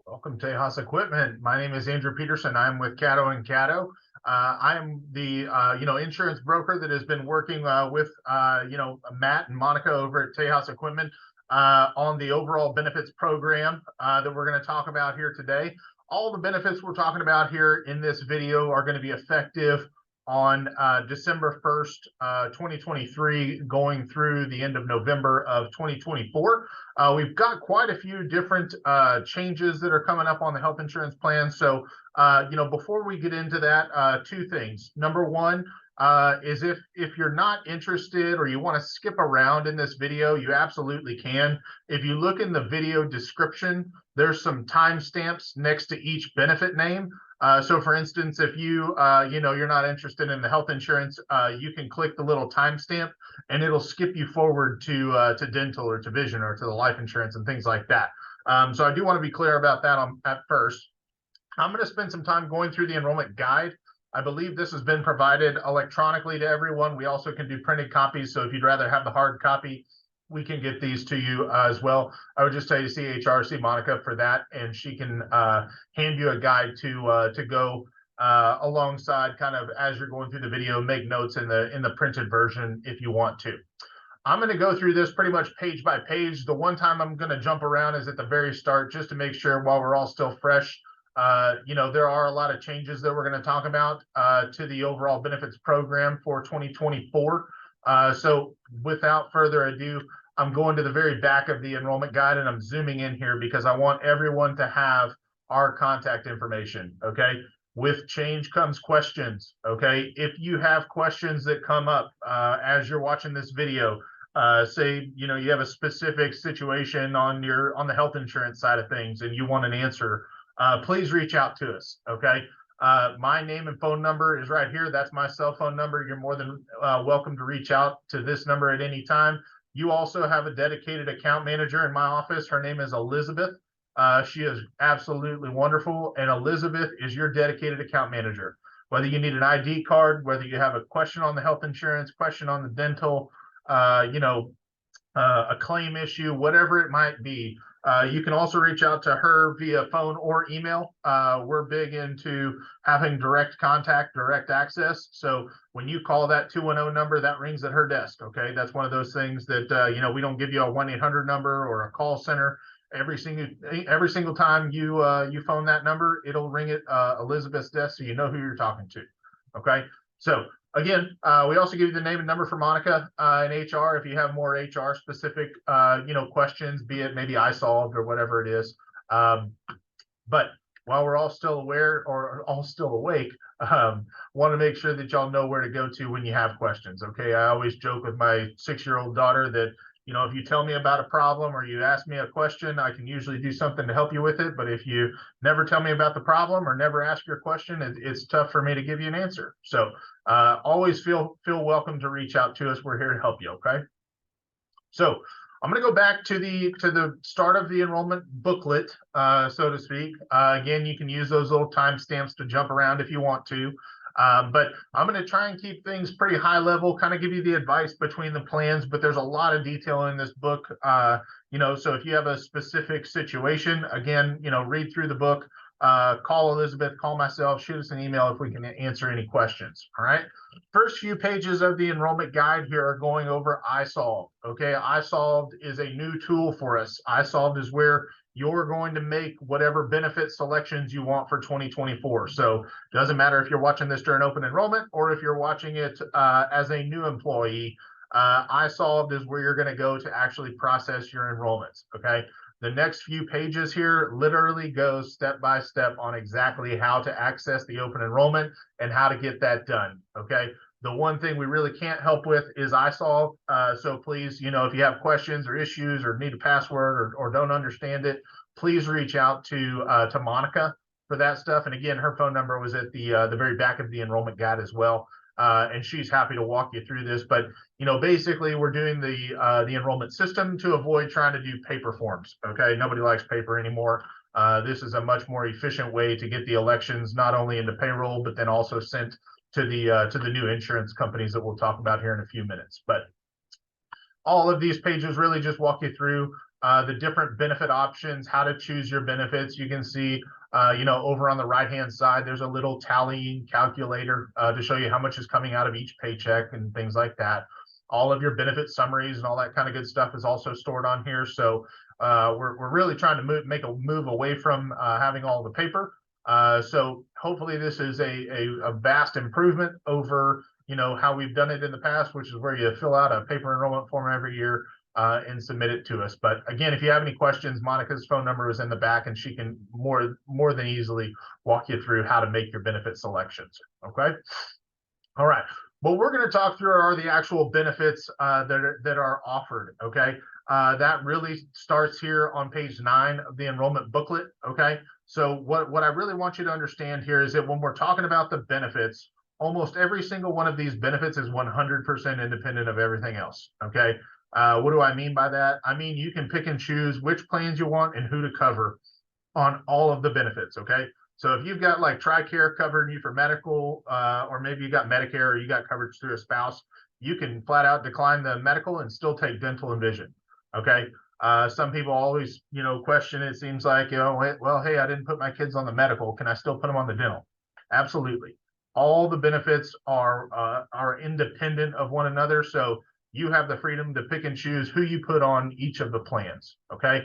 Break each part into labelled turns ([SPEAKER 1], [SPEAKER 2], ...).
[SPEAKER 1] Welcome to Tejas Equipment. My name is Andrew Peterson. I'm with Catto and Catto. I'm the insurance broker that has been working with Matt and Monica over at Tejas Equipment on the overall benefits program that we're going to talk about here today. All the benefits we're talking about here in this video are going to be effective on December 1st, 2023, going through the end of November of 2024. We've got quite a few different changes that are coming up on the health insurance plan. So, before we get into that, two things. Number one is if you're not interested or you want to skip around in this video, you absolutely can. If you look in the video description, there's some timestamps next to each benefit name. So for instance, if you're not interested in the health insurance, you can click the little timestamp and it'll skip you forward to dental or to vision or to the life insurance and things like that. So I do want to be clear about that at first. I'm going to spend some time going through the enrollment guide. I believe this has been provided electronically to everyone. We also can do printed copies. So if you'd rather have the hard copy, we can get these to you as well. I would just tell you to see HRC Monica for that, and she can hand you a guide to go alongside, kind of as you're going through the video. Make notes in the printed version if you want to. I'm going to go through this pretty much page by page. The one time I'm going to jump around is at the very start, just to make sure while we're all still fresh. There are a lot of changes that we're going to talk about to the overall benefits program for 2024. So without further ado, I'm going to the very back of the enrollment guide and I'm zooming in here because I want everyone to have our contact information. Okay. With change comes questions. Okay. If you have questions that come up as you're watching this video, say, you have a specific situation on the health insurance side of things and you want an answer, please reach out to us. Okay. My name and phone number is right here. That's my cell phone number. You're more than welcome to reach out to this number at any time. You also have a dedicated account manager in my office. Her name is Elizabeth. She is absolutely wonderful. And Elizabeth is your dedicated account manager. Whether you need an ID card, whether you have a question on the health insurance, question on the dental, a claim issue, whatever it might be, you can also reach out to her via phone or email. We're big into having direct contact, direct access. So when you call that 210 number, that rings at her desk. Okay, that's one of those things that we don't give you a 1-800 number or a call center. Every single time you phone that number, it'll ring at Elizabeth's desk, so you know who you're talking to. Okay, so again, we also give you the name and number for Monica in HR if you have more HR specific, questions, be it maybe iSolved or whatever it is. But while we're all still aware or all still awake, want to make sure that y'all know where to go to when you have questions. Okay, I always joke with my 6-year-old daughter that, if you tell me about a problem or you ask me a question, I can usually do something to help you with it. But if you never tell me about the problem or never ask your question, it's tough for me to give you an answer. So always feel welcome to reach out to us. We're here to help you. Okay. So I'm going to go back to the start of the enrollment booklet, so to speak. Again, you can use those little timestamps to jump around if you want to. But I'm going to try and keep things pretty high level, kind of give you the advice between the plans, but there's a lot of detail in this book. So if you have a specific situation, again, read through the book, call Elizabeth, call myself, shoot us an email if we can answer any questions. All right. First few pages of the enrollment guide here are going over iSolved. Okay. iSolved is a new tool for us. iSolved is where you're going to make whatever benefit selections you want for 2024. So it doesn't matter if you're watching this during open enrollment or if you're watching it as a new employee. iSolved is where you're going to go to actually process your enrollments. Okay. The next few pages here literally goes step by step on exactly how to access the open enrollment and how to get that done. Okay. The one thing we really can't help with is iSolve. So please, if you have questions or issues or need a password or don't understand it, please reach out to Monica for that stuff. And again, her phone number was at the very back of the enrollment guide as well. And she's happy to walk you through this. But, basically we're doing the enrollment system to avoid trying to do paper forms. Okay. Nobody likes paper anymore. This is a much more efficient way to get the elections not only into payroll, but then also sent to the new insurance companies that we'll talk about here in a few minutes. But all of these pages really just walk you through the different benefit options, how to choose your benefits. You can see, over on the right-hand side, there's a little tallying calculator to show you how much is coming out of each paycheck and things like that. All of your benefit summaries and all that kind of good stuff is also stored on here. So we're really trying to make a move away from having all the paper. So hopefully this is a vast improvement over how we've done it in the past, which is where you fill out a paper enrollment form every year and submit it to us. But again, if you have any questions, Monica's phone number is in the back, and she can more than easily walk you through how to make your benefit selections. Okay. All right. What we're going to talk through are the actual benefits that are offered. Okay. That really starts here on page 9 of the enrollment booklet. Okay. So what I really want you to understand here is that when we're talking about the benefits, almost every single one of these benefits is 100% independent of everything else. Okay. What do I mean by that? I mean, you can pick and choose which plans you want and who to cover on all of the benefits. Okay. So if you've got like TRICARE covering you for medical, or maybe you got Medicare or you got coverage through a spouse, you can flat out decline the medical and still take dental and vision. Okay. Some people always, question, it seems like, well, hey, I didn't put my kids on the medical. Can I still put them on the dental? Absolutely. All the benefits are independent of one another. So you have the freedom to pick and choose who you put on each of the plans. Okay.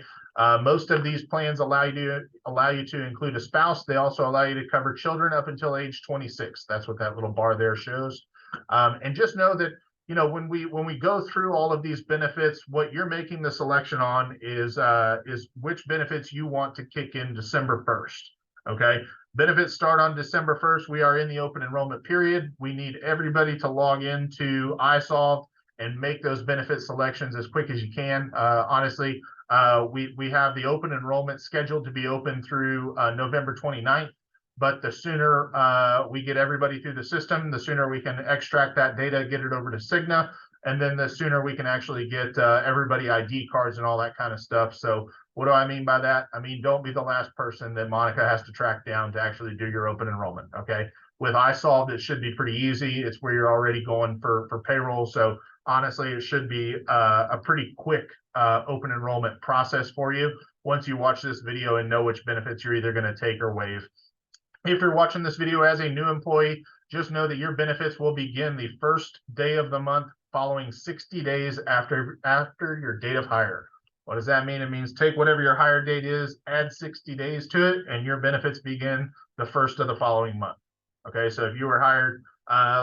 [SPEAKER 1] Most of these plans allow you to include a spouse. They also allow you to cover children up until age 26. That's what that little bar there shows. And just know that, when we go through all of these benefits, what you're making the selection on is which benefits you want to kick in December 1st. Okay. Benefits start on December 1st. We are in the open enrollment period. We need everybody to log into iSolve and make those benefit selections as quick as you can. Honestly, we have the open enrollment scheduled to be open through November 29th. But the sooner we get everybody through the system, the sooner we can extract that data, get it over to Cigna, and then the sooner we can actually get everybody ID cards and all that kind of stuff. So what do I mean by that? I mean, don't be the last person that Monica has to track down to actually do your open enrollment. Okay. With iSolved, it should be pretty easy. It's where you're already going for payroll. So honestly, it should be a pretty quick open enrollment process for you once you watch this video and know which benefits you're either going to take or waive. If you're watching this video as a new employee, just know that your benefits will begin the first day of the month following 60 days after your date of hire. What does that mean? It means take whatever your hire date is, add 60 days to it, and your benefits begin the first of the following month. Okay, so if you were hired,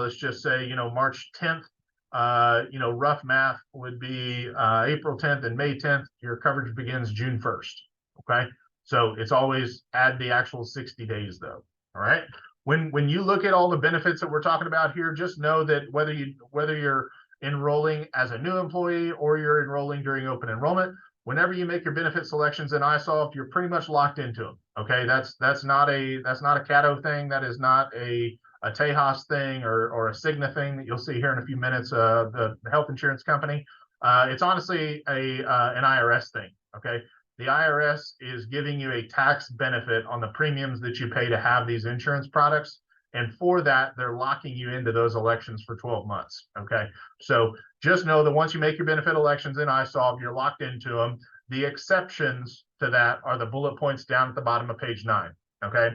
[SPEAKER 1] let's just say, March 10th, rough math would be April 10th and May 10th. Your coverage begins June 1st. Okay, so it's always add the actual 60 days though. All right. When you look at all the benefits that we're talking about here, just know that whether you're enrolling as a new employee or you're enrolling during open enrollment, whenever you make your benefit selections in iSolve, you're pretty much locked into them. Okay, that's not a Catto thing. That is not a Tejas thing or a Cigna thing that you'll see here in a few minutes. The health insurance company. It's honestly an IRS thing. Okay. The IRS is giving you a tax benefit on the premiums that you pay to have these insurance products. And for that, they're locking you into those elections for 12 months. Okay. So just know that once you make your benefit elections in iSolve, you're locked into them. The exceptions to that are the bullet points down at the bottom of page 9. Okay.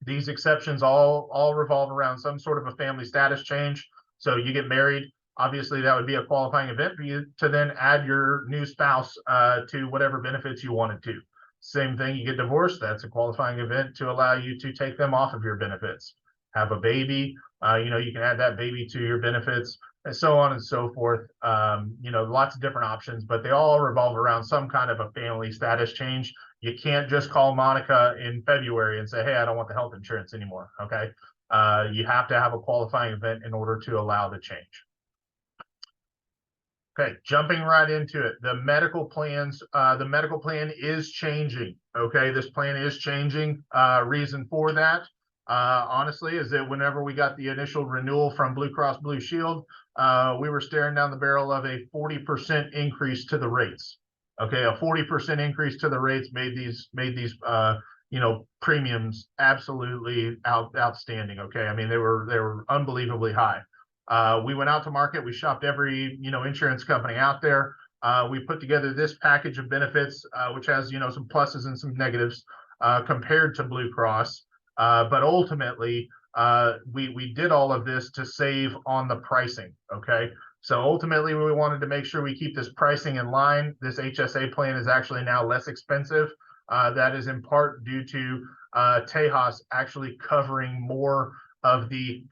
[SPEAKER 1] These exceptions all revolve around some sort of a family status change. So you get married. Obviously, that would be a qualifying event for you to then add your new spouse to whatever benefits you wanted to. Same thing, you get divorced, that's a qualifying event to allow you to take them off of your benefits. Have a baby, you can add that baby to your benefits, and so on and so forth. Lots of different options, but they all revolve around some kind of a family status change. You can't just call Monica in February and say, hey, I don't want the health insurance anymore, okay? You have to have a qualifying event in order to allow the change. Okay, jumping right into it. The medical plan is changing. Okay, this plan is changing. Reason for that, honestly, is that whenever we got the initial renewal from Blue Cross Blue Shield, we were staring down the barrel of a 40% increase to the rates. Okay, a 40% increase to the rates made these premiums absolutely outstanding. Okay, I mean they were unbelievably high. We went out to market. We shopped every insurance company out there. we put together this package of benefits, which has, some pluses and some negatives compared to Blue Cross. But ultimately, we did all of this to save on the pricing. Okay. So ultimately, we wanted to make sure we keep this pricing in line. This HSA plan is actually now less expensive. That is in part due to Tejas actually covering more of the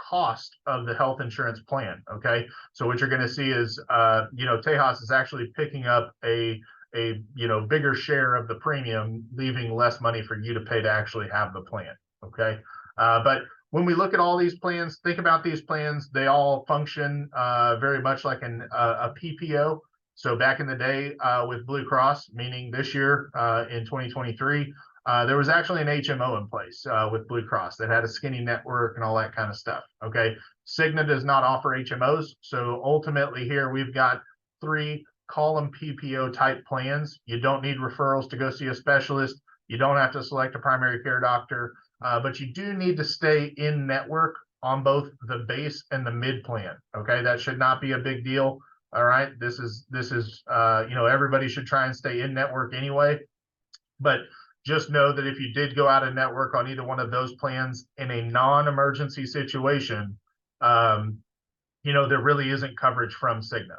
[SPEAKER 1] cost of the health insurance plan. Okay, so what you're going to see is, Tejas is actually picking up a bigger share of the premium, leaving less money for you to pay to actually have the plan. Okay, but when we look at all these plans, think about these plans. They all function very much like a PPO. So back in the day with Blue Cross, meaning this year in 2023, there was actually an HMO in place with Blue Cross that had a skinny network and all that kind of stuff. Okay, Cigna does not offer HMOs. So ultimately here we've got 3 column PPO type plans. You don't need referrals to go see a specialist. You don't have to select a primary care doctor, but you do need to stay in network on both the base and the mid plan. Okay, that should not be a big deal. All right, this is everybody should try and stay in network anyway, but just know that if you did go out of network on either one of those plans in a non-emergency situation, there really isn't coverage from Cigna.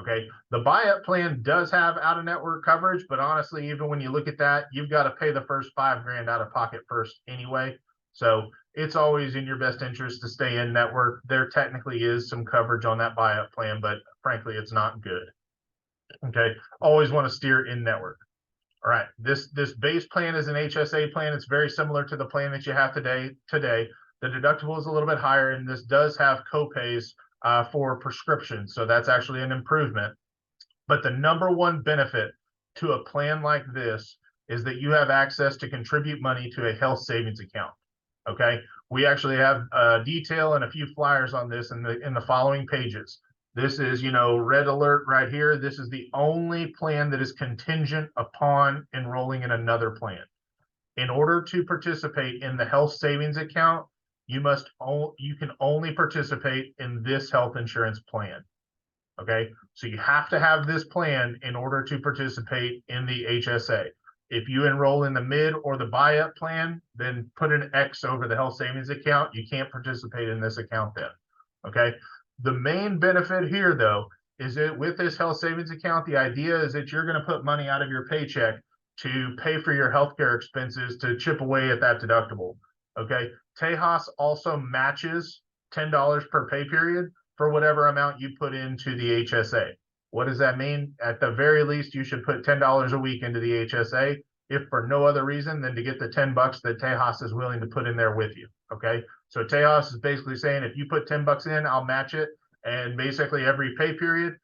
[SPEAKER 1] Okay, the buy-up plan does have out-of-network coverage, but honestly, even when you look at that, you've got to pay the first $5 grand out of pocket first anyway. So it's always in your best interest to stay in network. There technically is some coverage on that buy-up plan, but frankly, it's not good. Okay, always want to steer in network. All right, this base plan is an HSA plan. It's very similar to the plan that you have today. The deductible is a little bit higher, and this does have co-pays for prescriptions. So that's actually an improvement. But the number one benefit to a plan like this is that you have access to contribute money to a health savings account. Okay, we actually have detail and a few flyers on this in the following pages. This is, red alert right here. This is the only plan that is contingent upon enrolling in another plan. In order to participate in the health savings account, you can only participate in this health insurance plan. Okay, so you have to have this plan in order to participate in the HSA. If you enroll in the mid or the buy-up plan, then put an X over the health savings account. You can't participate in this account then. Okay, the main benefit here, though, is that with this health savings account, the idea is that you're going to put money out of your paycheck to pay for your healthcare expenses to chip away at that deductible. Okay, Tejas also matches $10 per pay period for whatever amount you put into the HSA. What does that mean? At the very least, you should put $10 a week into the HSA, if for no other reason than to get the $10 that Tejas is willing to put in there with you. Okay, so Tejas is basically saying, if you put $10 in, I'll match it. And basically every pay period,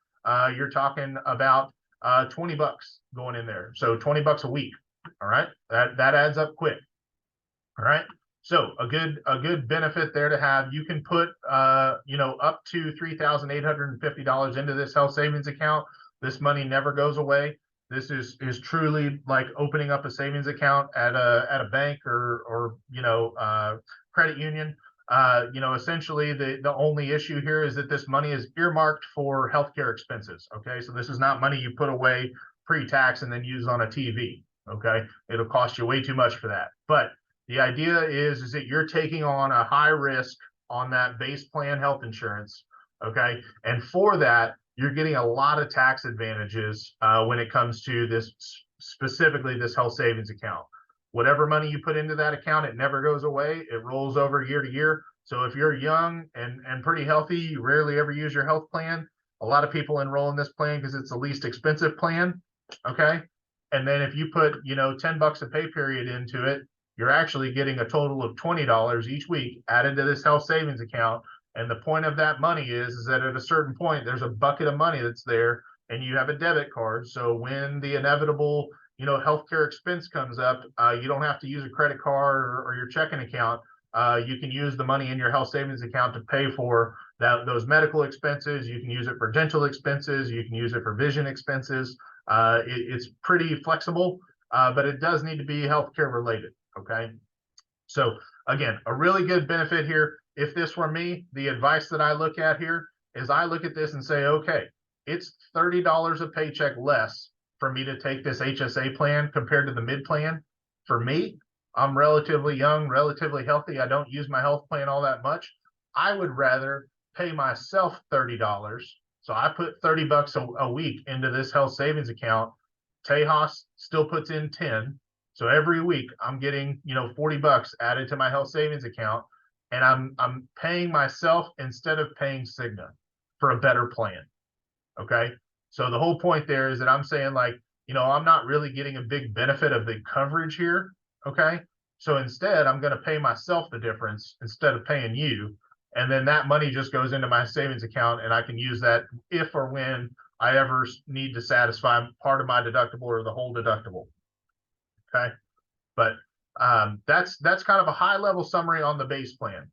[SPEAKER 1] you're talking about $20 going in there. So $20 a week. All right, that adds up quick. All right. So a good benefit there to have. You can put up to $3,850 into this health savings account. This money never goes away. This is truly like opening up a savings account at a bank or credit union. Essentially the only issue here is that this money is earmarked for healthcare expenses. Okay, so this is not money you put away pre-tax and then use on a TV. Okay, it'll cost you way too much for that. But the idea is that you're taking on a high risk on that base plan health insurance, okay? And for that, you're getting a lot of tax advantages when it comes to this, specifically this health savings account. Whatever money you put into that account, it never goes away. It rolls over year to year. So if you're young and pretty healthy, you rarely ever use your health plan. A lot of people enroll in this plan because it's the least expensive plan, okay? And then if you put, $10 a pay period into it, you're actually getting a total of $20 each week added to this health savings account. And the point of that money is that at a certain point, there's a bucket of money that's there and you have a debit card. So when the inevitable, healthcare expense comes up, you don't have to use a credit card or your checking account. You can use the money in your health savings account to pay for those medical expenses. You can use it for dental expenses. You can use it for vision expenses. It's pretty flexible, but it does need to be healthcare related. Okay, so again, a really good benefit here. If this were me, the advice that I look at here is I look at this and say, okay, it's $30 a paycheck less for me to take this HSA plan compared to the mid plan. For me, I'm relatively young, relatively healthy. I don't use my health plan all that much. I would rather pay myself $30. So I put $30 a week into this health savings account. Tejas still puts in 10. So every week I'm getting, 40 bucks added to my health savings account, and I'm paying myself instead of paying Cigna for a better plan. Okay. So the whole point there is that I'm saying, like, I'm not really getting a big benefit of the coverage here. Okay. So instead, I'm going to pay myself the difference instead of paying you. And then that money just goes into my savings account, and I can use that if or when I ever need to satisfy part of my deductible or the whole deductible. Okay. But that's kind of a high level summary on the base plan.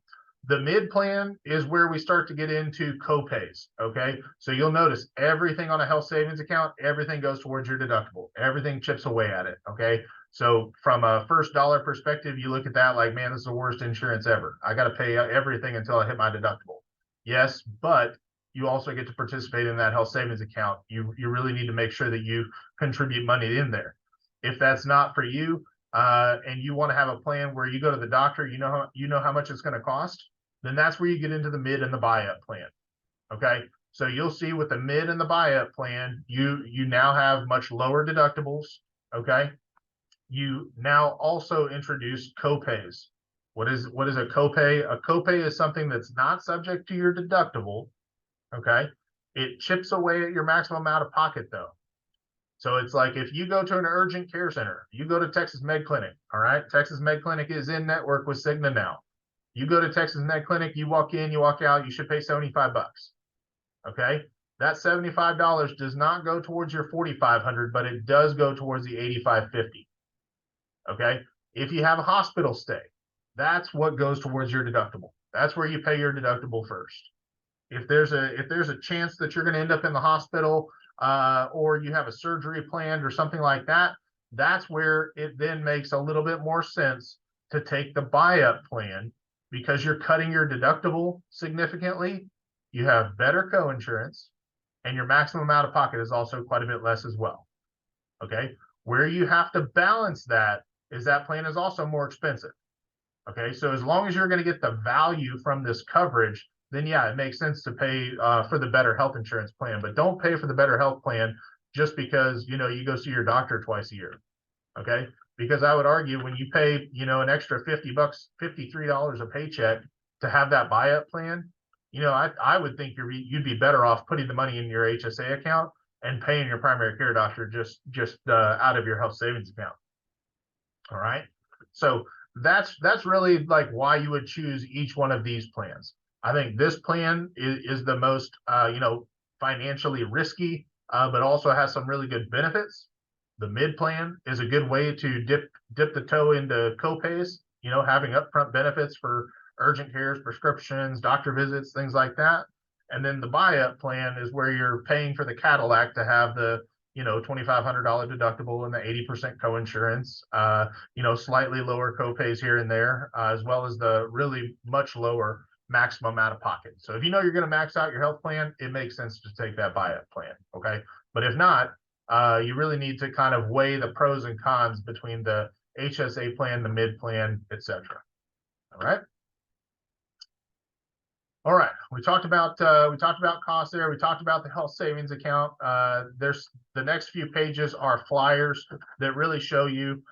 [SPEAKER 1] The mid plan is where we start to get into copays. Okay. So you'll notice everything on a health savings account, everything goes towards your deductible. Everything chips away at it. Okay. So from a first dollar perspective, you look at that like, man, this is the worst insurance ever. I got to pay everything until I hit my deductible. Yes, but you also get to participate in that health savings account. You really need to make sure that you contribute money in there. If that's not for you, and you want to have a plan where you go to the doctor, you know how much it's going to cost, then that's where you get into the mid and the buy-up plan. Okay. So you'll see with the mid and the buy-up plan, you now have much lower deductibles. Okay. You now also introduce copays. What is a copay? A copay is something that's not subject to your deductible. Okay. It chips away at your maximum out of pocket though. So it's like if you go to an urgent care center, you go to Texas Med Clinic, all right? Texas Med Clinic is in network with Cigna now. You go to Texas Med Clinic, you walk in, you walk out, you should pay 75 bucks. Okay? That $75 does not go towards your 4,500, but it does go towards the 8,550. Okay? If you have a hospital stay, that's what goes towards your deductible. That's where you pay your deductible first. If there's a chance that you're going to end up in the hospital, or you have a surgery planned or something like that, that's where it then makes a little bit more sense to take the buy-up plan, because you're cutting your deductible significantly, you have better co-insurance, and your maximum out of pocket is also quite a bit less as well. Okay. Where you have to balance that is that plan is also more expensive. Okay. So as long as you're going to get the value from this coverage, then yeah, it makes sense to pay for the better health insurance plan, but don't pay for the better health plan just because, you go see your doctor twice a year. Okay. Because I would argue when you pay, an extra 50 bucks, $53 a paycheck to have that buy-up plan, I would think you'd be better off putting the money in your HSA account and paying your primary care doctor just out of your health savings account. All right. So that's really like why you would choose each one of these plans. I think this plan is the most, financially risky, but also has some really good benefits. The mid plan is a good way to dip the toe into copays, having upfront benefits for urgent cares, prescriptions, doctor visits, things like that. And then the buy-up plan is where you're paying for the Cadillac to have the, $2,500 deductible and the 80% coinsurance, slightly lower copays here and there, as well as the really much lower maximum out of pocket. So if you're going to max out your health plan, it makes sense to take that buy-up plan. Okay. But if not, you really need to kind of weigh the pros and cons between the HSA plan, the mid plan, etc. All right. All right. We talked about costs there. We talked about the health savings account. There's the next few pages are flyers that really show you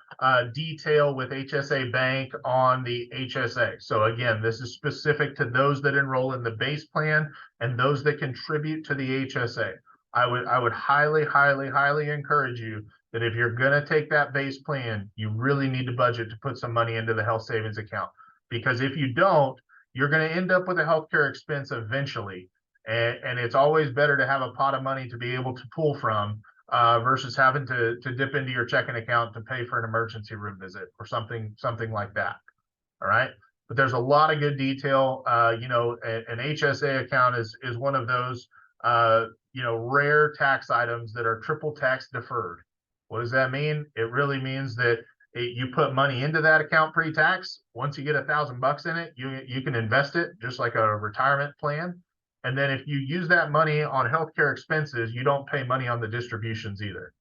[SPEAKER 1] detail with HSA Bank on the HSA. So again, this is specific to those that enroll in the base plan and those that contribute to the HSA. I would highly, highly, highly encourage you that if you're going to take that base plan, you really need to budget to put some money into the health savings account, because if you don't, you're going to end up with a healthcare expense eventually. And it's always better to have a pot of money to be able to pull from versus having to dip into your checking account to pay for an emergency room visit or something like that. All right. But there's a lot of good detail. An HSA account is one of those, rare tax items that are triple tax deferred. What does that mean? It really means that you put money into that account pre-tax. Once you get $1,000 in it, you can invest it just like a retirement plan. And then if you use that money on healthcare expenses, you don't pay money on the distributions either.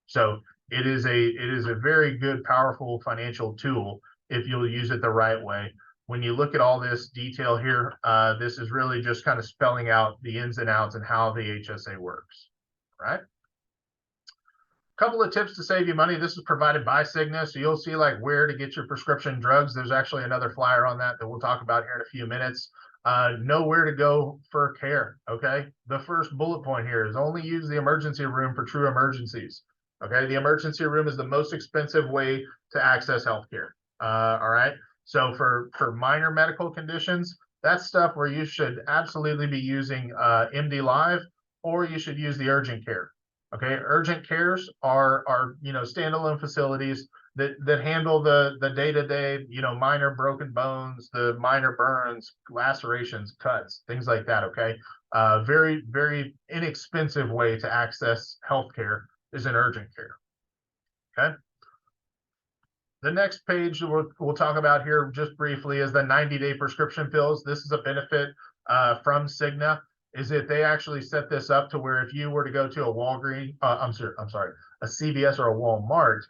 [SPEAKER 1] So it is a very good, powerful financial tool if you'll use it the right way. When you look at all this detail here, this is really just kind of spelling out the ins and outs and how the HSA works, right? Couple of tips to save you money. This is provided by Cigna, so you'll see like where to get your prescription drugs. There's actually another flyer on that we'll talk about here in a few minutes. Know where to go for care, okay? The first bullet point here is only use the emergency room for true emergencies, okay? The emergency room is the most expensive way to access healthcare, all right? So for minor medical conditions, that's stuff where you should absolutely be using MD Live, or you should use the urgent care. Okay, urgent cares are standalone facilities that handle the day-to-day, minor broken bones, the minor burns, lacerations, cuts, things like that. Okay, very, very inexpensive way to access healthcare is an urgent care. Okay. The next page we'll talk about here just briefly is the 90-day prescription fills. This is a benefit from Cigna, is that they actually set this up to where if you were to go to a Walgreens, I'm sorry, a CVS or a Walmart,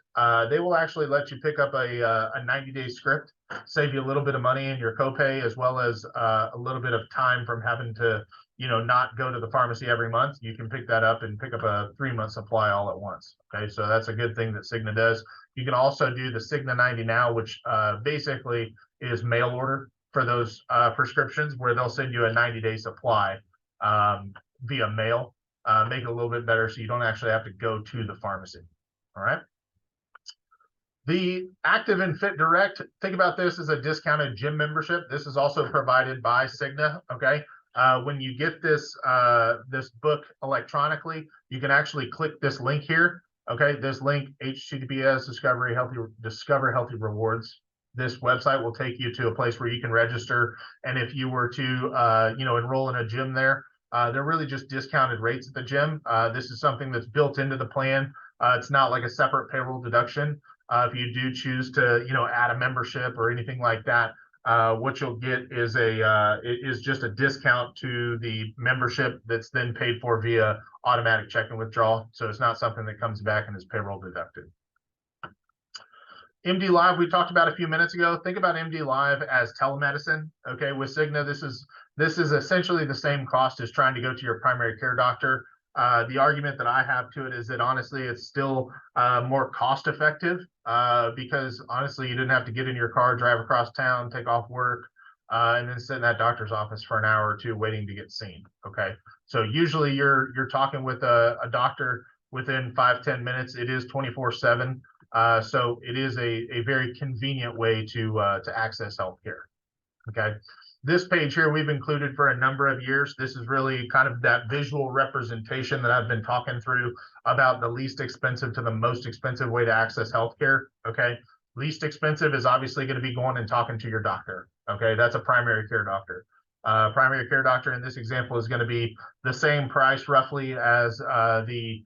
[SPEAKER 1] they will actually let you pick up a 90-day script, save you a little bit of money in your copay, as well as a little bit of time from having to, not go to the pharmacy every month. You can pick that up and pick up a 3-month supply all at once. Okay, so that's a good thing that Cigna does. You can also do the Cigna 90 Now, which basically is mail order for those prescriptions, where they'll send you a 90-day supply via mail, make it a little bit better so you don't actually have to go to the pharmacy. All right. The Active and Fit Direct, think about this as a discounted gym membership. This is also provided by Cigna. Okay. When you get this book electronically, you can actually click this link here. Okay, this link, HTTPS Discover Healthy Rewards. This website will take you to a place where you can register. And if you were to, enroll in a gym there, they're really just discounted rates at the gym. This is something that's built into the plan. It's not like a separate payroll deduction. If you do choose to, add a membership or anything like that, what you'll get is just a discount to the membership that's then paid for via automatic check and withdrawal. So it's not something that comes back and is payroll deducted. MD Live, we talked about a few minutes ago. Think about MD Live as telemedicine. Okay, with Cigna, this is essentially the same cost as trying to go to your primary care doctor. The argument that I have to it is that honestly, it's still more cost effective because honestly, you didn't have to get in your car, drive across town, take off work, and then sit in that doctor's office for an hour or two waiting to get seen. Okay, so usually you're talking with a doctor within 5-10 minutes. It is 24/7. So it is a very convenient way to access healthcare. Okay, this page here we've included for a number of years. This is really kind of that visual representation that I've been talking through about the least expensive to the most expensive way to access healthcare. Okay, least expensive is obviously going to be going and talking to your doctor. Okay, that's a primary care doctor. Primary care doctor in this example is going to be the same price roughly as the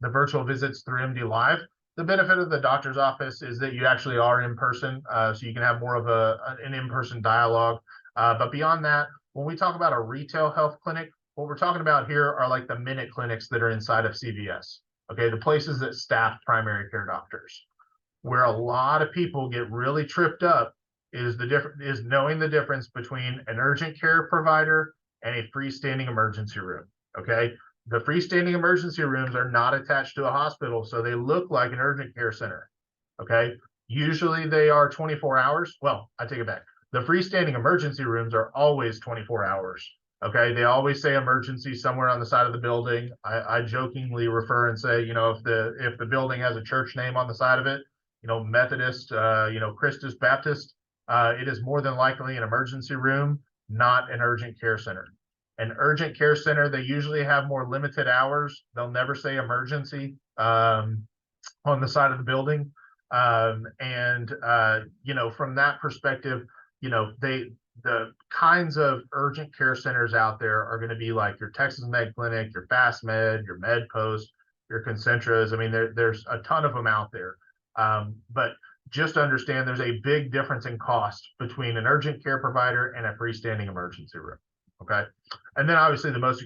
[SPEAKER 1] virtual visits through MD Live. The benefit of the doctor's office is that you actually are in person, so you can have more of an in-person dialogue. But beyond that, when we talk about a retail health clinic, what we're talking about here are like the minute clinics that are inside of CVS. Okay, the places that staff primary care doctors. Where a lot of people get really tripped up is knowing the difference between an urgent care provider and a freestanding emergency room. Okay. The freestanding emergency rooms are not attached to a hospital, so they look like an urgent care center. Okay. Usually they are 24 hours. Well, I take it back. The freestanding emergency rooms are always 24 hours. Okay. They always say emergency somewhere on the side of the building. I jokingly refer and say, if the building has a church name on the side of it, Methodist, Christus Baptist, it is more than likely an emergency room, not an urgent care center. An urgent care center, they usually have more limited hours. They'll never say emergency on the side of the building. From that perspective, the kinds of urgent care centers out there are going to be like your Texas Med Clinic, your Fast Med, your Med Post, your Concentras. I mean, there's a ton of them out there. But just understand there's a big difference in cost between an urgent care provider and a freestanding emergency room. Okay. And then obviously the most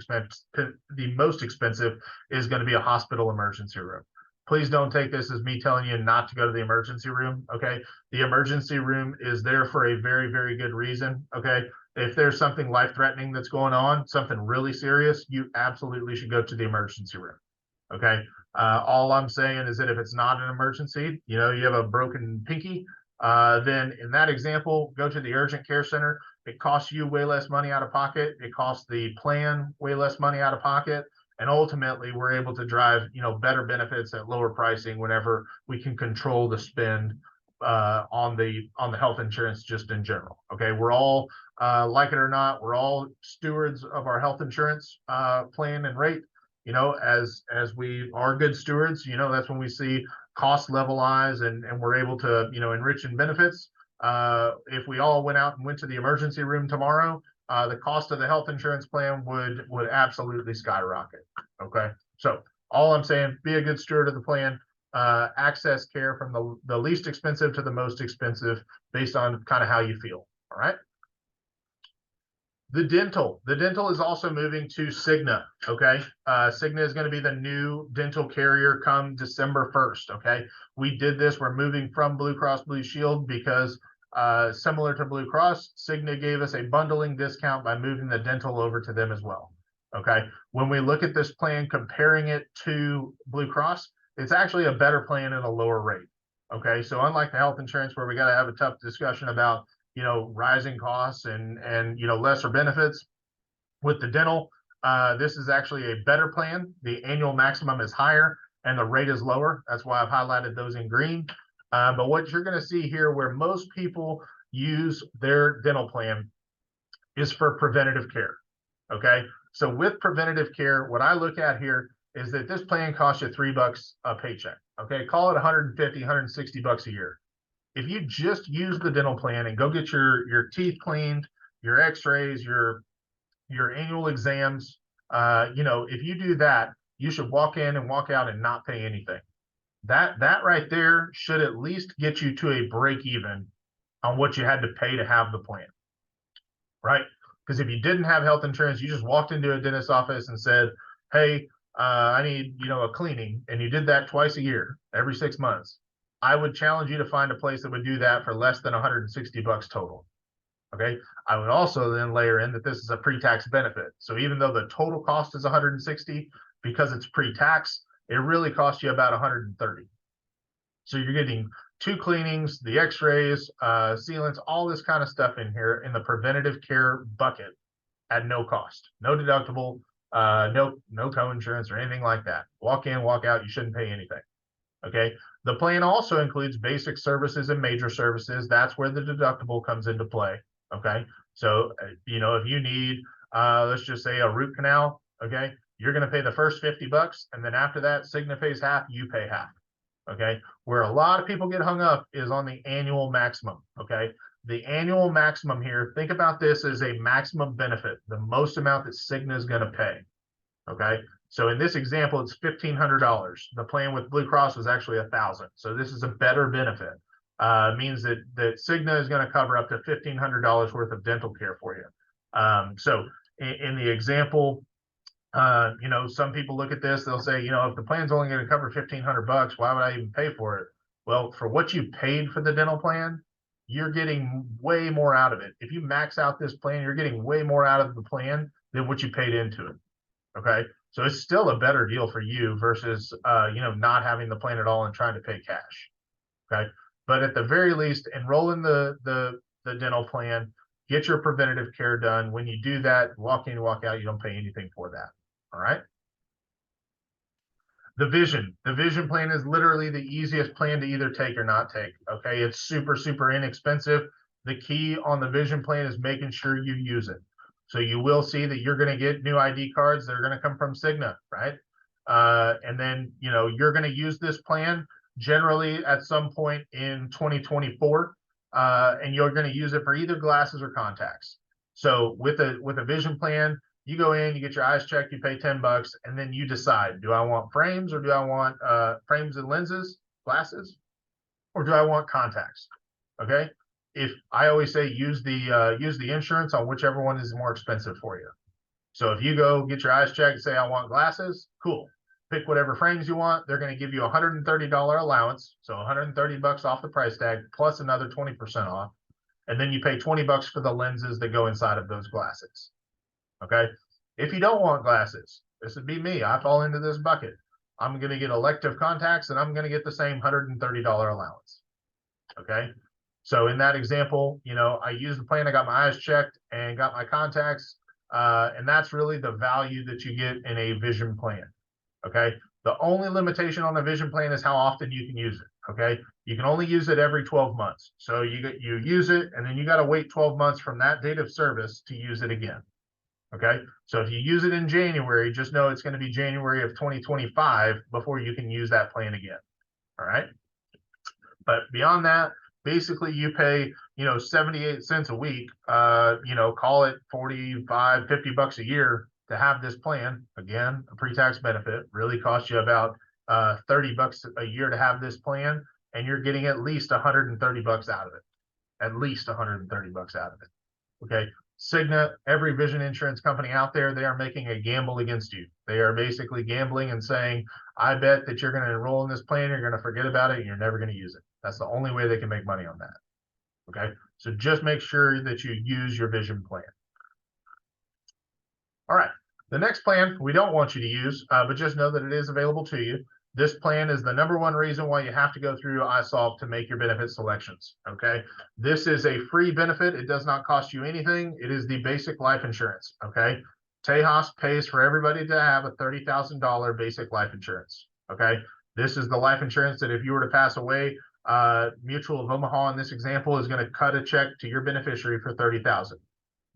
[SPEAKER 1] expensive is going to be a hospital emergency room. Please don't take this as me telling you not to go to the emergency room. Okay. The emergency room is there for a very, very good reason. Okay. If there's something life-threatening that's going on, something really serious, you absolutely should go to the emergency room. Okay. All I'm saying is that if it's not an emergency, you have a broken pinky, then in that example, go to the urgent care center. It costs you way less money out of pocket. It costs the plan way less money out of pocket. And ultimately, we're able to drive, better benefits at lower pricing whenever we can control the spend on the health insurance just in general. Okay, we're all like it or not, we're all stewards of our health insurance plan and rate. As we are good stewards, that's when we see costs levelize and we're able to, enrich in benefits. If we all went out and went to the emergency room tomorrow, the cost of the health insurance plan would absolutely skyrocket. Okay, so all I'm saying, be a good steward of the plan. Access care from the least expensive to the most expensive based on kind of how you feel. All right. The dental is also moving to Cigna. Okay. Cigna is going to be the new dental carrier come December 1st. Okay. We did this. We're moving from Blue Cross Blue Shield because similar to Blue Cross, Cigna gave us a bundling discount by moving the dental over to them as well. Okay. When we look at this plan, comparing it to Blue Cross, it's actually a better plan at a lower rate. Okay. So unlike the health insurance where we got to have a tough discussion about rising costs and lesser benefits, with the dental, this is actually a better plan. The annual maximum is higher and the rate is lower. That's why I've highlighted those in green. But what you're going to see here, where most people use their dental plan, is for preventative care. Okay, so with preventative care, what I look at here is that this plan costs you $3 a paycheck. Okay, call it 150, 160 bucks a year. If you just use the dental plan and go get your teeth cleaned, your x-rays, your annual exams, if you do that, you should walk in and walk out and not pay anything. That right there should at least get you to a break even on what you had to pay to have the plan, right? Because if you didn't have health insurance, you just walked into a dentist's office and said, hey, I need, a cleaning, and you did that twice a year, every 6 months. I would challenge you to find a place that would do that for less than 160 bucks total. Okay. I would also then layer in that this is a pre-tax benefit. So even though the total cost is 160, because it's pre-tax, it really costs you about 130. So you're getting 2 cleanings, the x-rays, sealants, all this kind of stuff in here in the preventative care bucket at no cost, no deductible, no co-insurance or anything like that. Walk in, walk out, you shouldn't pay anything. Okay. The plan also includes basic services and major services. That's where the deductible comes into play. Okay. So, if you need, let's just say a root canal, okay, you're going to pay the first 50 bucks. And then after that, Cigna pays half, you pay half. Okay. Where a lot of people get hung up is on the annual maximum. Okay. The annual maximum here, think about this as a maximum benefit, the most amount that Cigna is going to pay. Okay. So in this example, it's $1,500. The plan with Blue Cross was actually $1,000. So this is a better benefit. Means that Cigna is going to cover up to $1,500 worth of dental care for you. So in the example, some people look at this, they'll say, if the plan's only going to cover 1,500 bucks, why would I even pay for it? Well, for what you paid for the dental plan, you're getting way more out of it. If you max out this plan, you're getting way more out of the plan than what you paid into it. Okay. So it's still a better deal for you versus, not having the plan at all and trying to pay cash. Okay. But at the very least, enroll in the dental plan, get your preventative care done. When you do that, walk in, walk out, you don't pay anything for that. All right. The vision plan is literally the easiest plan to either take or not take. Okay. It's super, super inexpensive. The key on the vision plan is making sure you use it. So you will see that you're going to get new ID cards that are going to come from Cigna, right? And then, you're going to use this plan generally at some point in 2024, and you're going to use it for either glasses or contacts. So with a vision plan, you go in, you get your eyes checked, you pay 10 bucks, and then you decide, do I want frames or do I want frames and lenses, glasses, or do I want contacts? Okay. if I always say use the insurance on whichever one is more expensive for you. So if you go get your eyes checked and say, I want glasses, cool. Pick whatever frames you want. They're going to give you a $130 allowance. So $130 off the price tag plus another 20% off. And then you pay 20 bucks for the lenses that go inside of those glasses. Okay. If you don't want glasses, this would be me. I fall into this bucket. I'm going to get elective contacts and I'm going to get the same $130 allowance. Okay. So in that example, you know, I used the plan, I got my eyes checked and got my contacts. And that's really the value that you get in a vision plan. Okay. The only limitation on a vision plan is how often you can use it. Okay. You can only use it every 12 months. So you use it and then you got to wait 12 months from that date of service to use it again. Okay. So if you use it in January, just know it's going to be January of 2025 before you can use that plan again. All right. But beyond that, basically you pay, you know, 78 cents a week, you know, call it 45, 50 bucks a year to have this plan. Again, a pre-tax benefit really costs you about 30 bucks a year to have this plan. And you're getting at least 130 bucks out of it, at least 130 bucks out of it. Okay. Cigna, every vision insurance company out there, they are making a gamble against you. They are basically gambling and saying, I bet that you're going to enroll in this plan, you're going to forget about it, and you're never going to use it. That's the only way they can make money on that. Okay. So just make sure that you use your vision plan. All right. The next plan we don't want you to use, but just know that it is available to you. This plan is the #1 reason why you have to go through iSolve to make your benefit selections. Okay. This is a free benefit. It does not cost you anything. It is the basic life insurance. Okay. Tejas pays for everybody to have a $30,000 basic life insurance. Okay. This is the life insurance that if you were to pass away, Mutual of Omaha in this example is going to cut a check to your beneficiary for $30,000.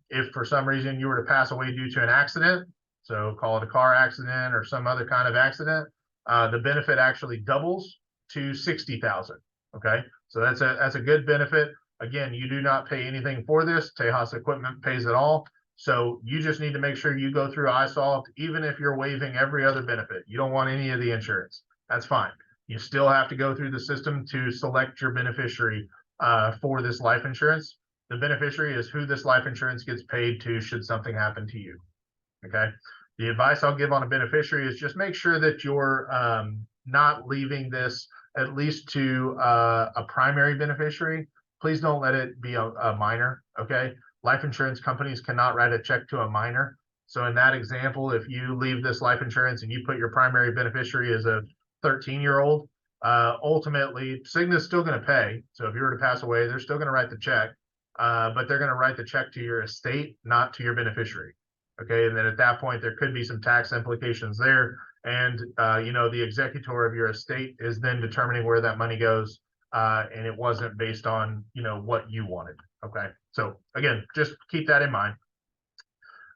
[SPEAKER 1] If for some reason you were to pass away due to an accident, so call it a car accident or some other kind of accident, the benefit actually doubles to $60,000. Okay, so that's a good benefit. Again, you do not pay anything for this. Tejas Equipment pays it all. So you just need to make sure you go through iSolved, even if you're waiving every other benefit. You don't want any of the insurance. That's fine. You still have to go through the system to select your beneficiary for this life insurance. The beneficiary is who this life insurance gets paid to should something happen to you. Okay. The advice I'll give on a beneficiary is just make sure that you're not leaving this at least to a primary beneficiary. Please don't let it be a minor. Okay. Life insurance companies cannot write a check to a minor. So in that example, if you leave this life insurance and you put your primary beneficiary as a 13-year-old, ultimately Cigna is still going to pay. So if you were to pass away, they're still going to write the check, but they're going to write the check to your estate, not to your beneficiary. Okay. And then at that point, there could be some tax implications there. And, you know, the executor of your estate is then determining where that money goes. And it wasn't based on, you know, what you wanted. Okay. So again, just keep that in mind.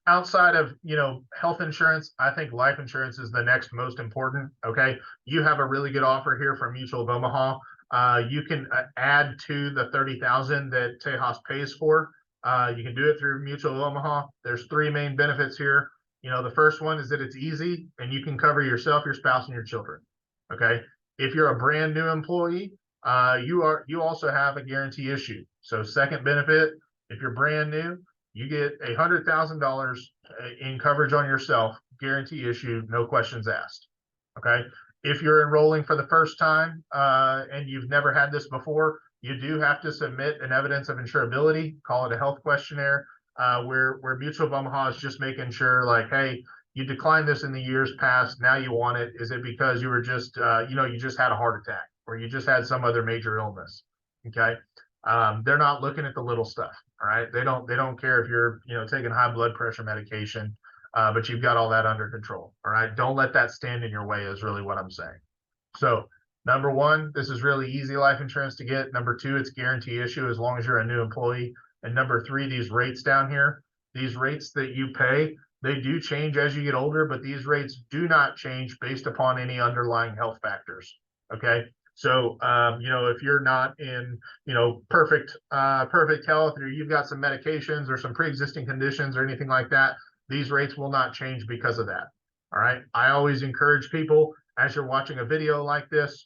[SPEAKER 1] Outside of, you know, health insurance, I think life insurance is the next most important. Okay. You have a really good offer here from Mutual of Omaha. You can add to the $30,000 that Tejas pays for. You can do it through Mutual of Omaha. There's 3 main benefits here. You know, the first one is that it's easy and you can cover yourself, your spouse, and your children. Okay. If you're a brand new employee, you also have a guarantee issue. So second benefit, if you're brand new, you get $100,000 in coverage on yourself, guarantee issued, no questions asked. Okay. If you're enrolling for the first time and you've never had this before, you do have to submit an evidence of insurability, call it a health questionnaire, where Mutual of Omaha is just making sure like, hey, you declined this in the years past, now you want it. Is it because you were just, you know, you just had a heart attack or you just had some other major illness? Okay. They're not looking at the little stuff. All right. They don't care if you're, you know, taking high blood pressure medication, but you've got all that under control. All right. Don't let that stand in your way is really what I'm saying. So #1, this is really easy life insurance to get. #2, it's guarantee issue as long as you're a new employee. And #3, these rates down here, these rates that you pay, they do change as you get older, but these rates do not change based upon any underlying health factors. Okay. So, you know, if you're not in, you know, perfect health, or you've got some medications or some pre-existing conditions or anything like that, these rates will not change because of that. All right. I always encourage people as you're watching a video like this,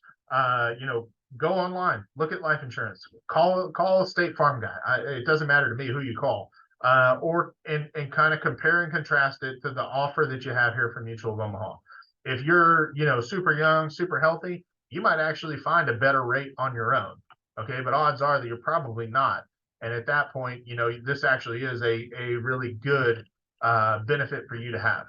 [SPEAKER 1] you know, go online, look at life insurance, call a State Farm guy. It doesn't matter to me who you call, and kind of compare and contrast it to the offer that you have here from Mutual of Omaha. If you're, super young, super healthy, you might actually find a better rate on your own. Okay, but odds are that you're probably not. And at that point, this actually is a really good benefit for you to have.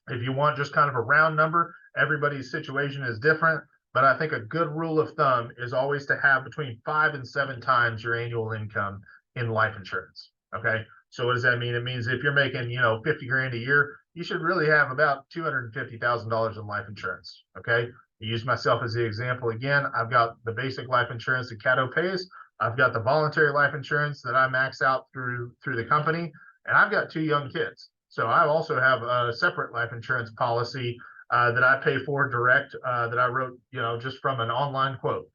[SPEAKER 1] If you want just kind of a round number, everybody's situation is different, but I think a good rule of thumb is always to have between 5 and 7 times your annual income in life insurance. Okay. So what does that mean? It means if you're making, 50 grand a year, you should really have about $250,000 in life insurance. Okay. I use myself as the example again. I've got the basic life insurance that Catto pays. I've got the voluntary life insurance that I max out through the company, and I've got 2 young kids. So I also have a separate life insurance policy that I pay for direct that I wrote, just from an online quote,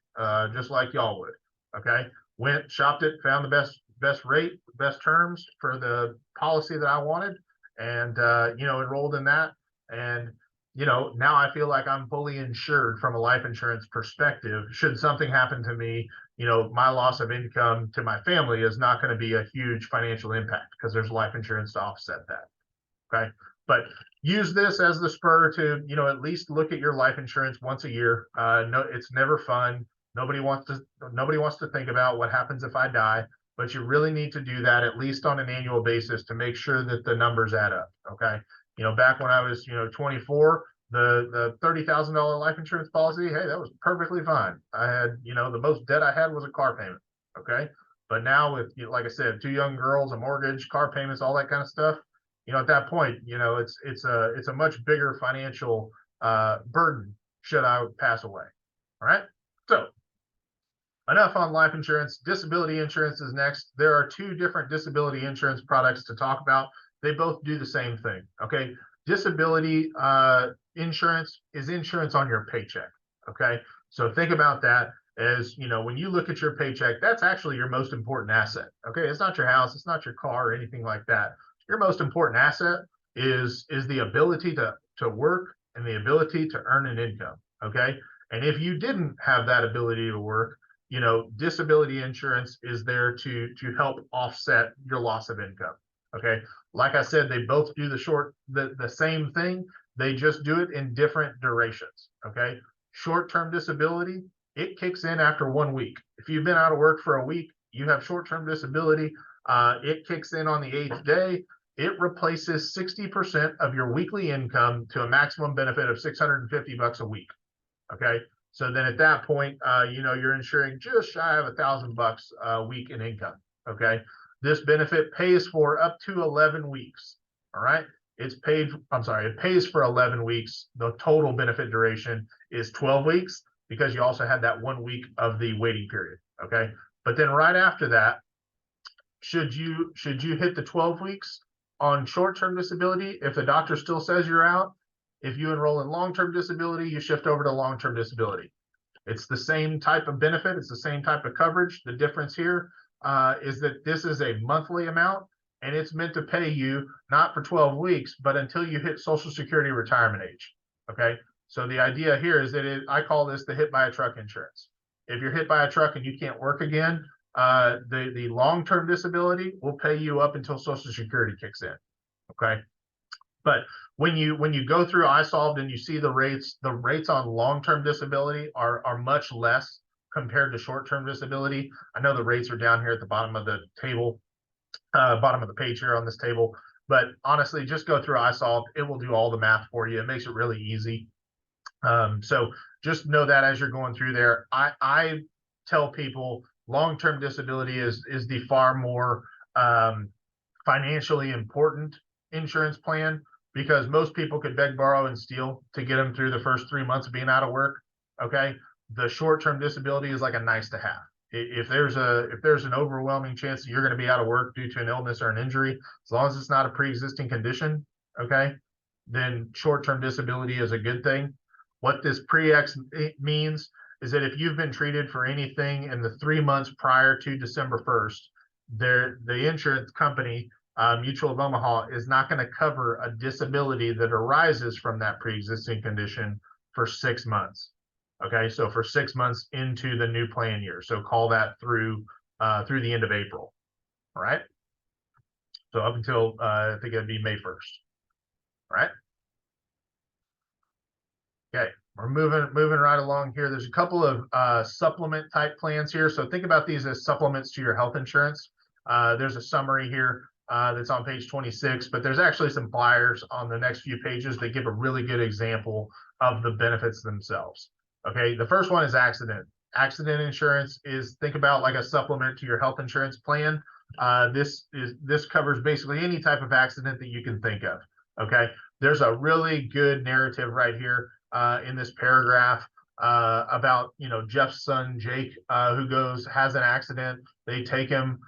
[SPEAKER 1] just like y'all would. Okay, went, shopped it, found the best rate, best terms for the policy that I wanted, and enrolled in that. And now I feel like I'm fully insured from a life insurance perspective. Should something happen to me, my loss of income to my family is not going to be a huge financial impact because there's life insurance to offset that. Okay. But use this as the spur to, at least look at your life insurance once a year. No, it's never fun. Nobody wants to think about what happens if I die, but you really need to do that at least on an annual basis to make sure that the numbers add up. Okay. Back when I was, 24, the $30,000 life insurance policy, hey, that was perfectly fine. I had, the most debt I had was a car payment. Okay. But now with, like I said, 2 young girls, a mortgage, car payments, all that kind of stuff, at that point, it's a much bigger financial burden should I pass away. All right. So enough on life insurance. Disability insurance is next. There are 2 different disability insurance products to talk about. They both do the same thing. Okay. Disability insurance is insurance on your paycheck. Okay. So think about that as, when you look at your paycheck, that's actually your most important asset. Okay. It's not your house. It's not your car or anything like that. Your most important asset is the ability to work and the ability to earn an income. Okay. And if you didn't have that ability to work, disability insurance is there to help offset your loss of income. Okay. Like I said, they both do the same thing. They just do it in different durations. Okay. Short-term disability, it kicks in after 1 week. If you've been out of work for a week, you have short-term disability. It kicks in on the 8th day. It replaces 60% of your weekly income to a maximum benefit of $650 a week. Okay. So then at that point, you're insuring just shy of $1,000 a week in income. Okay. This benefit pays for up to 11 weeks. All right. It pays for 11 weeks. The total benefit duration is 12 weeks because you also had that 1 week of the waiting period. Okay. But then right after that, should you hit the 12 weeks on short-term disability, if the doctor still says you're out, if you enroll in long-term disability, you shift over to long-term disability. It's the same type of benefit. It's the same type of coverage. The difference here is that this is a monthly amount, and it's meant to pay you not for 12 weeks, but until you hit Social Security retirement age. Okay. So the idea here is that I call this the hit by a truck insurance. If you're hit by a truck and you can't work again, the long-term disability will pay you up until Social Security kicks in. Okay. But when you go through iSolved and you see the rates on long-term disability are much less compared to short-term disability. I know the rates are down here at the bottom of the table, bottom of the page here on this table. But honestly, just go through iSolved. It will do all the math for you. It makes it really easy. So just know that as you're going through there, I tell people long-term disability is the far more financially important insurance plan, because most people could beg, borrow, and steal to get them through the first 3 months of being out of work. Okay. The short-term disability is like a nice to have. If there's an overwhelming chance that you're going to be out of work due to an illness or an injury, as long as it's not a pre-existing condition, okay, then short-term disability is a good thing. What this pre-X means is that if you've been treated for anything in the 3 months prior to December 1st, the insurance company, Mutual of Omaha, is not going to cover a disability that arises from that pre-existing condition for 6 months. Okay, so for 6 months into the new plan year. So call that through the end of April. All right. So up until I think it'd be May 1st. All right. Okay, we're moving right along here. There's a couple of supplement type plans here. So think about these as supplements to your health insurance. There's a summary here that's on page 26, but there's actually some flyers on the next few pages that give a really good example of the benefits themselves. Okay, the first one is accident. Accident insurance is, think about like a supplement to your health insurance plan. This covers basically any type of accident that you can think of. Okay, there's a really good narrative right here in this paragraph about, you know, Jeff's son Jake, who has an accident. They take him.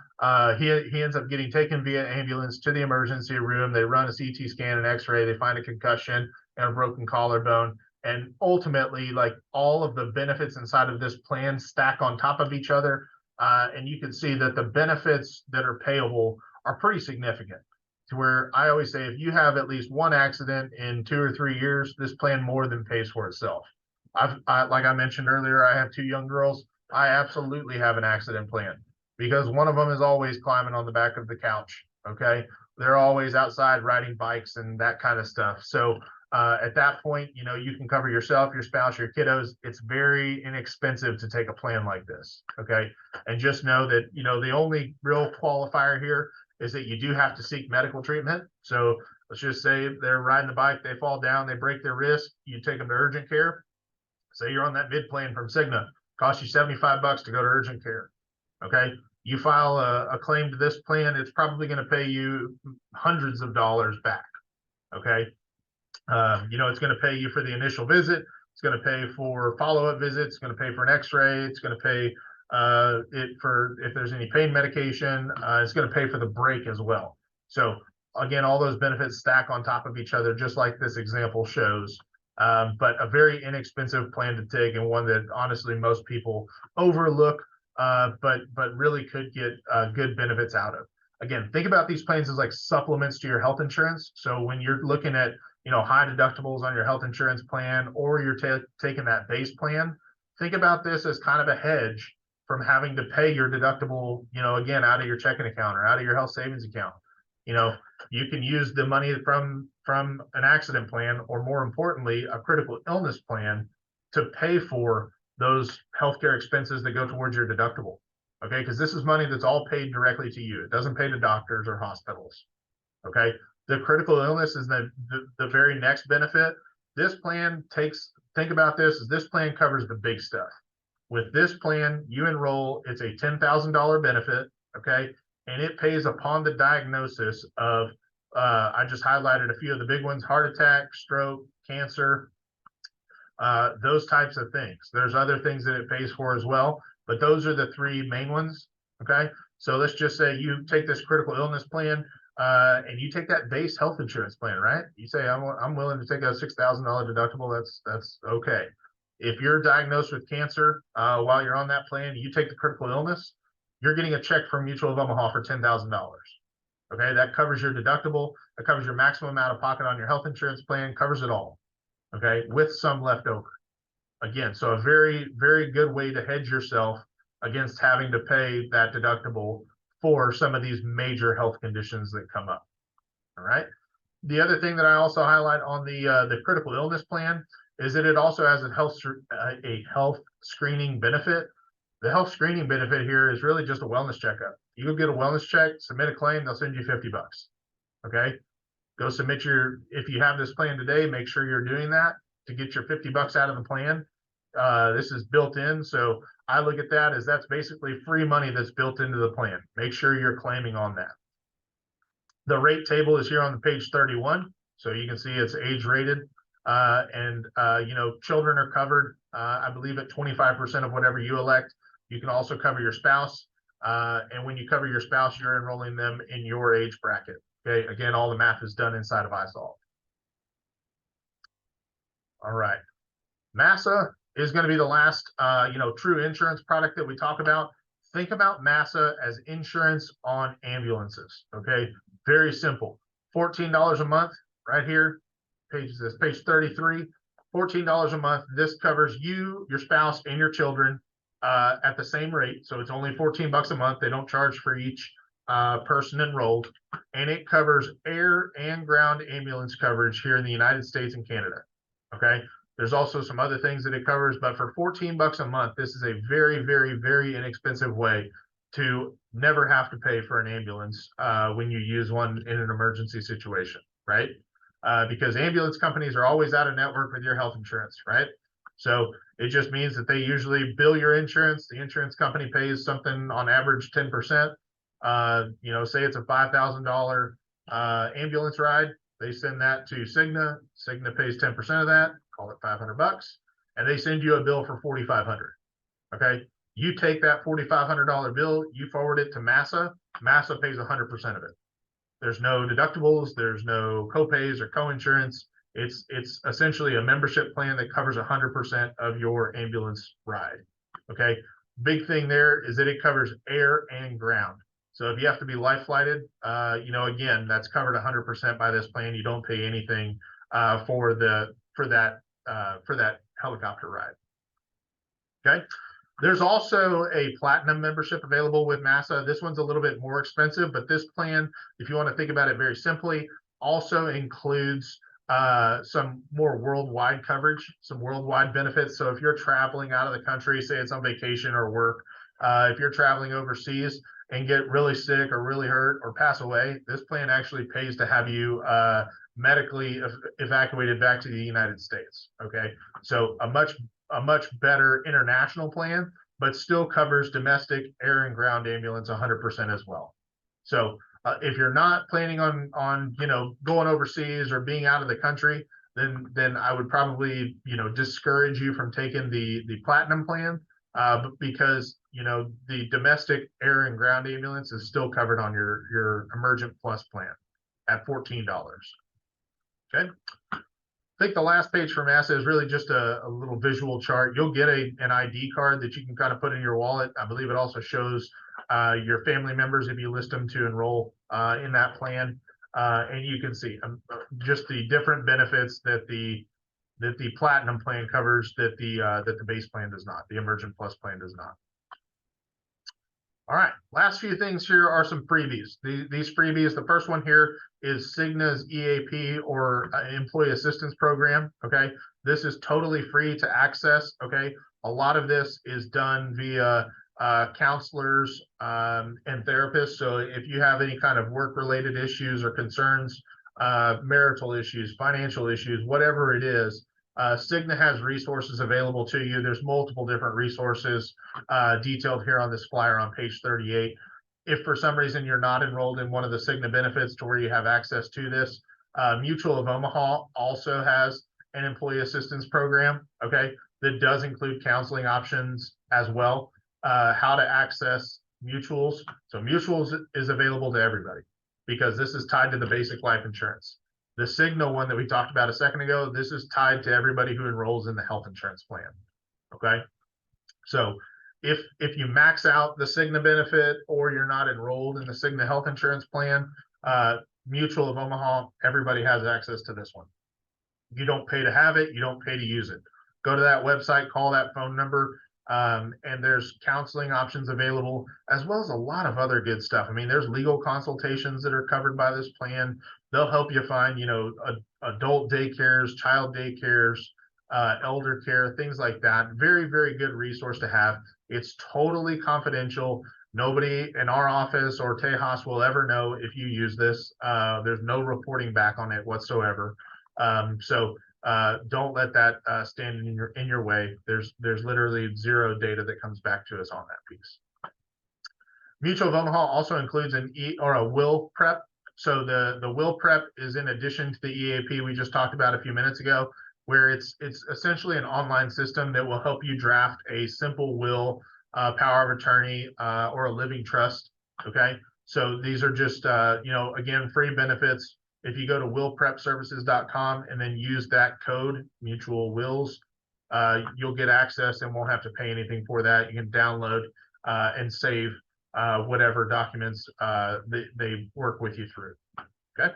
[SPEAKER 1] He ends up getting taken via ambulance to the emergency room. They run a CT scan and X-ray. They find a concussion and a broken collarbone. And ultimately, like, all of the benefits inside of this plan stack on top of each other. And you can see that the benefits that are payable are pretty significant, to where I always say, if you have at least one accident in 2 or 3 years, this plan more than pays for itself. Like I mentioned earlier, I have 2 young girls. I absolutely have an accident plan, because one of them is always climbing on the back of the couch. Okay, they're always outside riding bikes and that kind of stuff. So at that point, you know, you can cover yourself, your spouse, your kiddos. It's very inexpensive to take a plan like this. Okay, and just know that, you know, the only real qualifier here is that you do have to seek medical treatment. So let's just say they're riding the bike, they fall down, they break their wrist, you take them to urgent care. Say you're on that mid plan from Cigna, costs you $75 to go to urgent care. Okay, you file a claim to this plan, it's probably going to pay you hundreds of dollars back. Okay, you know, it's going to pay you for the initial visit, it's going to pay for follow-up visits, it's going to pay for an X-ray, it's going to pay for if there's any pain medication, it's going to pay for the break as well. So again, all those benefits stack on top of each other, just like this example shows. But a very inexpensive plan to take, and one that honestly most people overlook, but really could get good benefits out of. Again, think about these plans as like supplements to your health insurance. So when you're looking at, you know, high deductibles on your health insurance plan, or you're taking that base plan, think about this as kind of a hedge from having to pay your deductible, you know, again, out of your checking account or out of your health savings account. You know, you can use the money from an accident plan, or more importantly, a critical illness plan, to pay for those healthcare expenses that go towards your deductible. Okay, because this is money that's all paid directly to you. It doesn't pay to doctors or hospitals. Okay, the critical illness is the very next benefit. This plan think about this, as this plan covers the big stuff. With this plan, you enroll, it's a $10,000 benefit, okay? And it pays upon the diagnosis of, I just highlighted a few of the big ones: heart attack, stroke, cancer, those types of things. There's other things that it pays for as well, but those are the 3 main ones, okay? So let's just say you take this critical illness plan, and you take that base health insurance plan, right? You say, I'm willing to take a $6,000 deductible. That's okay. If you're diagnosed with cancer while you're on that plan, you take the critical illness, you're getting a check from Mutual of Omaha for $10,000. Okay, that covers your deductible, that covers your maximum out of pocket on your health insurance plan, covers it all. Okay, with some left over. Again, so a very, very good way to hedge yourself against having to pay that deductible for some of these major health conditions that come up. All right. The other thing that I also highlight on the critical illness plan is that it also has a health screening benefit. The health screening benefit here is really just a wellness checkup. You go get a wellness check, submit a claim, they'll send you $50. Okay, go submit if you have this plan today, make sure you're doing that to get your $50 out of the plan. This is built in, so I look at that as that's basically free money that's built into the plan. Make sure you're claiming on that. The rate table is here on the page 31, so you can see it's age rated, and you know, children are covered, I believe, at 25% of whatever you elect. You can also cover your spouse, and when you cover your spouse, you're enrolling them in your age bracket. Okay, again, all the math is done inside of iSolve. All right, MASA is going to be the last, you know, true insurance product that we talk about. Think about MASA as insurance on ambulances. Okay, very simple. $14 a month, right here. Page 33. $14 a month. This covers you, your spouse, and your children at the same rate. So it's only 14 bucks a month. They don't charge for each person enrolled, and it covers air and ground ambulance coverage here in the United States and Canada. Okay. There's also some other things that it covers, but for 14 bucks a month, this is a very, very, very inexpensive way to never have to pay for an ambulance when you use one in an emergency situation, right? Because ambulance companies are always out of network with your health insurance, right? So it just means that they usually bill your insurance. The insurance company pays something on average 10%. You know, say it's a $5,000 ambulance ride. They send that to Cigna. Cigna pays 10% of that, call it 500 bucks, and they send you a bill for 4,500. Okay. You take that $4,500 bill, you forward it to MASA. MASA pays 100% of it. There's no deductibles, there's no copays or co-insurance. It's essentially a membership plan that covers 100% of your ambulance ride. Okay. Big thing there is that it covers air and ground. So if you have to be life flighted, you know, again, that's covered 100% by this plan. You don't pay anything for that helicopter ride. Okay. There's also a platinum membership available with MASA. This one's a little bit more expensive, but this plan, if you want to think about it very simply, also includes some more worldwide coverage, some worldwide benefits. So if you're traveling out of the country, say it's on vacation or work, if you're traveling overseas and get really sick or really hurt or pass away, this plan actually pays to have you medically evacuated back to the United States. Okay, so a much better international plan, but still covers domestic air and ground ambulance 100% as well. So if you're not planning on you know, going overseas or being out of the country, then I would probably, you know, discourage you from taking the platinum plan, because, you know, the domestic air and ground ambulance is still covered on your Emergent Plus plan at $14. Okay. I think the last page for MASA is really just a little visual chart. You'll get an ID card that you can kind of put in your wallet. I believe it also shows your family members if you list them to enroll in that plan. And you can see just the different benefits that the platinum plan covers that the base plan does not, the Emergent Plus plan does not. All right, last few things here are some freebies. These freebies, the first one here is Cigna's EAP or Employee Assistance Program. Okay, this is totally free to access. Okay, a lot of this is done via counselors and therapists. So if you have any kind of work-related issues or concerns, marital issues, financial issues, whatever it is, Cigna has resources available to you. There's multiple different resources detailed here on this flyer on page 38. If for some reason you're not enrolled in one of the Cigna benefits to where you have access to this, Mutual of Omaha also has an employee assistance program, okay, that does include counseling options as well. How to access mutuals. So mutuals is available to everybody because this is tied to the basic life insurance. The Cigna one that we talked about a second ago, this is tied to everybody who enrolls in the health insurance plan. Okay. So if you max out the Cigna benefit or you're not enrolled in the Cigna health insurance plan, Mutual of Omaha, everybody has access to this one. You don't pay to have it. You don't pay to use it. Go to that website, call that phone number. And there's counseling options available, as well as a lot of other good stuff. I mean, there's legal consultations that are covered by this plan. They'll help you find, you know, adult daycares, child daycares, elder care, things like that. Very, very good resource to have. It's totally confidential. Nobody in our office or Tejas will ever know if you use this. There's no reporting back on it whatsoever. Don't let that stand in your way. There's literally zero data that comes back to us on that piece. Mutual of Omaha also includes a will prep. So the will prep is in addition to the EAP we just talked about a few minutes ago, where it's essentially an online system that will help you draft a simple will, power of attorney, or a living trust. Okay, so these are just you know, again, free benefits. If you go to willprepservices.com and then use that code, Mutual Wills, you'll get access and won't have to pay anything for that. You can download and save whatever documents they work with you through. Okay.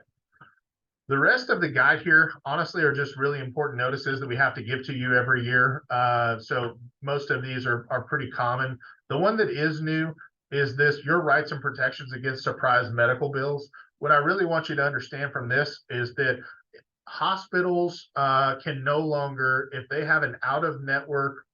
[SPEAKER 1] The rest of the guide here, honestly, are just really important notices that we have to give to you every year. So most of these are pretty common. The one that is new is this, your rights and protections against surprise medical bills. What I really want you to understand from this is that hospitals can no longer, if they have an out-of-network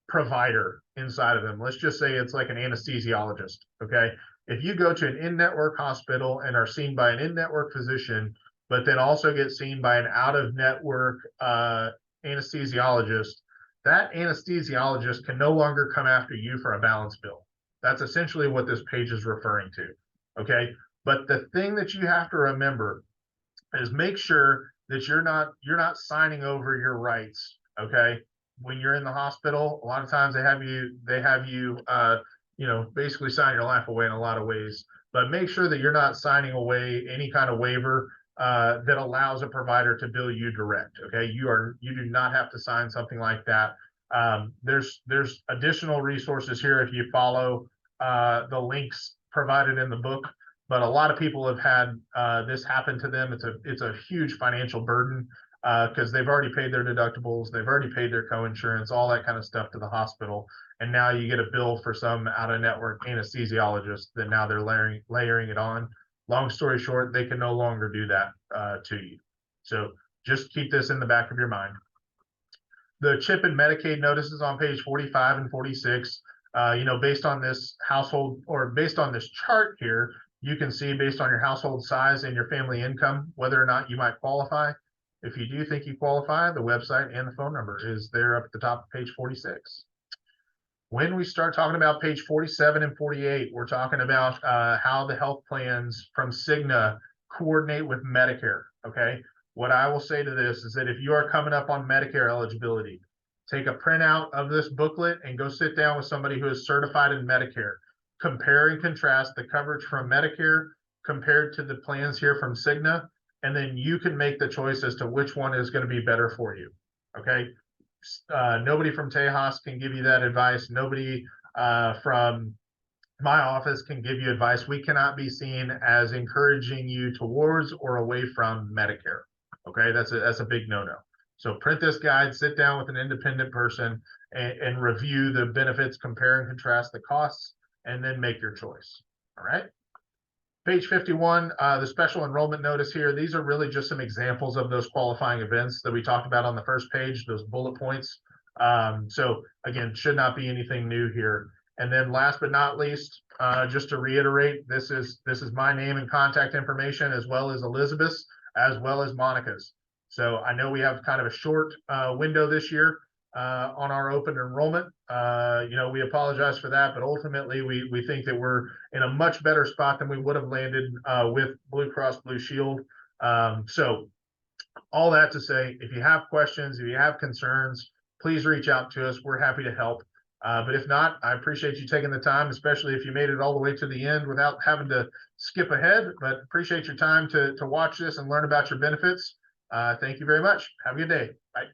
[SPEAKER 1] provider inside of them, let's just say it's like an anesthesiologist, okay? If you go to an in-network hospital and are seen by an in-network physician, but then also get seen by an out-of-network anesthesiologist, that anesthesiologist can no longer come after you for a balance bill. That's essentially what this page is referring to, okay? But the thing that you have to remember is make sure that you're not signing over your rights, okay? When you're in the hospital, a lot of times they have you basically sign your life away in a lot of ways. But make sure that you're not signing away any kind of waiver that allows a provider to bill you direct. Okay, you do not have to sign something like that. There's additional resources here if you follow the links provided in the book. But a lot of people have had this happen to them. It's a huge financial burden because they've already paid their deductibles, they've already paid their co-insurance, all that kind of stuff to the hospital, and now you get a bill for some out-of-network anesthesiologist that now they're layering it on. Long story short, they can no longer do that to you. So just keep this in the back of your mind. The CHIP and Medicaid notices on page 45 and 46, based on this household or based on this chart here, you can see based on your household size and your family income, whether or not you might qualify. If you do think you qualify, the website and the phone number is there up at the top of page 46. When we start talking about page 47 and 48, we're talking about how the health plans from Cigna coordinate with Medicare, okay? What I will say to this is that if you are coming up on Medicare eligibility, take a printout of this booklet and go sit down with somebody who is certified in Medicare. Compare and contrast the coverage from Medicare compared to the plans here from Cigna, and then you can make the choice as to which one is going to be better for you, okay? Nobody from Tejas can give you that advice. Nobody from my office can give you advice. We cannot be seen as encouraging you towards or away from Medicare, okay? That's a big no-no. So print this guide, sit down with an independent person and review the benefits, compare and contrast the costs, and then make your choice, all right? Page 51, the special enrollment notice here. These are really just some examples of those qualifying events that we talked about on the first page, those bullet points. So again, should not be anything new here. And then last but not least, just to reiterate, this is my name and contact information, as well as Elizabeth's, as well as Monica's. So I know we have kind of a short window this year on our open enrollment. We apologize for that, but ultimately we think that we're in a much better spot than we would have landed with Blue Cross Blue Shield. So all that to say, if you have questions, if you have concerns, please reach out to us. We're happy to help. But if not, I appreciate you taking the time, especially if you made it all the way to the end without having to skip ahead, but appreciate your time to watch this and learn about your benefits. Thank you very much. Have a good day. Bye.